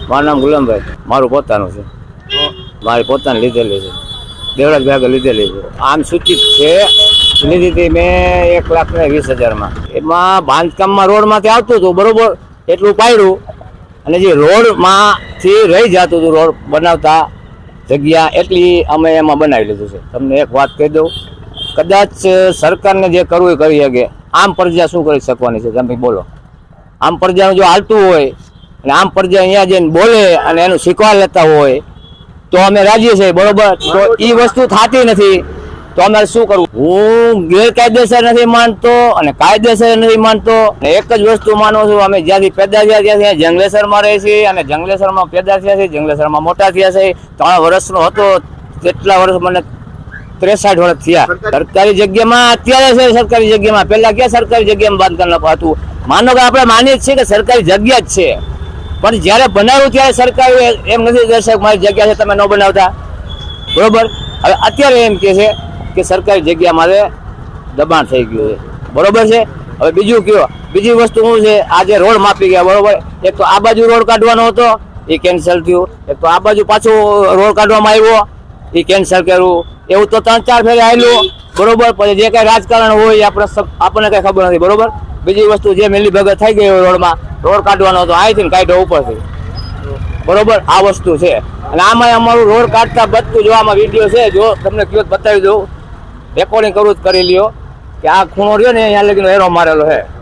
મારું નામ ગુલામભાઈ. મારું પોતાનું છે, મારી પોતાની લીધેલી છે, દેવરાજ ભાગે લીધેલી છે. આમ સૂચિત છે, લીધી હતી મેં 1,20,000 એમાં બાંધકામમાં રોડમાંથી આવતું હતું બરોબર, એટલું પાડ્યું અને જે રોડમાંથી રહી જતું હતું રોડ બનાવતા જગ્યા એટલી અમે એમાં બનાવી લીધું છે. તમને એક વાત કહી દઉં, કદાચ સરકારને જે કરવું એ કરી શકે, આમ પ્રજા શું કરી શકવાની છે તમે બોલો? આમ પ્રજાનું જો હાલતું હોય અને આમ પ્રજા અહીંયા જઈને બોલે અને એનું શીખવા લેતા હોય તો અમે રાજી છીએ બરોબર. તો એ વસ્તુ થતી નથી તો અમારે શું કરવું? હું ગેરકાયદેસર નથી માનતો અને કાયદેસર નથી માનતો. એક જ વસ્તુ માનું છું, અમે જ્યાંથી પેદા થયા ત્યાંથી જંગલેસરમાં રહે છીએ અને જંગલેસરમાં પેદા થયા છે, જંગલેસરમાં મોટા થયા છે. 3 વર્ષનો હતો કેટલા વર્ષ મને 63 વર્ષ થયા. સરકારી જગ્યામાં અત્યારે છે, સરકારી જગ્યામાં પહેલા ક્યાં સરકારી જગ્યામાં બાંધકામ હતું? માનો કે આપણે માનીએ છીએ કે સરકારી જગ્યા જ છે, પણ જ્યારે બનાવ્યું ત્યારે સરકારે એમ નથી દર્શક મારી જગ્યા છે તમે ન બનાવતા બરોબર. હવે અત્યારે એમ કે છે કે સરકારી જગ્યા મારે દબાણ થઈ ગયું છે બરોબર છે. હવે બીજું કયો, બીજી વસ્તુ શું છે, આજે રોડ માપી ગયા બરોબર. એક તો આ બાજુ રોડ કાઢવાનો હતો એ કેન્સલ થયું, એક તો આ બાજુ પાછો રોડ કાઢવામાં આવ્યો એ કેન્સલ કર્યું. એવું તો 3-4 ફેરે આવેલું બરોબર. પછી જે કઈ રાજકારણ હોય આપણને કઈ ખબર નથી બરોબર. બીજી વસ્તુ જે મિલી ભગત થઈ ગઈ રોડમાં, રોડ કાઢવાનો હતો અહીંથી કાઢ્યો ઉપરથી બરોબર. આ વસ્તુ છે અને આમાં અમારું રોડ કાઢતા બધું જોવામાં વિડીયો છે, જો તમને કયો બતાવી દઉં, રેકોર્ડિંગ કરવું જ કરી લ્યો કે આ ખૂણો રહ્યો ને અહીંયા લગીનો એરો મારેલો છે.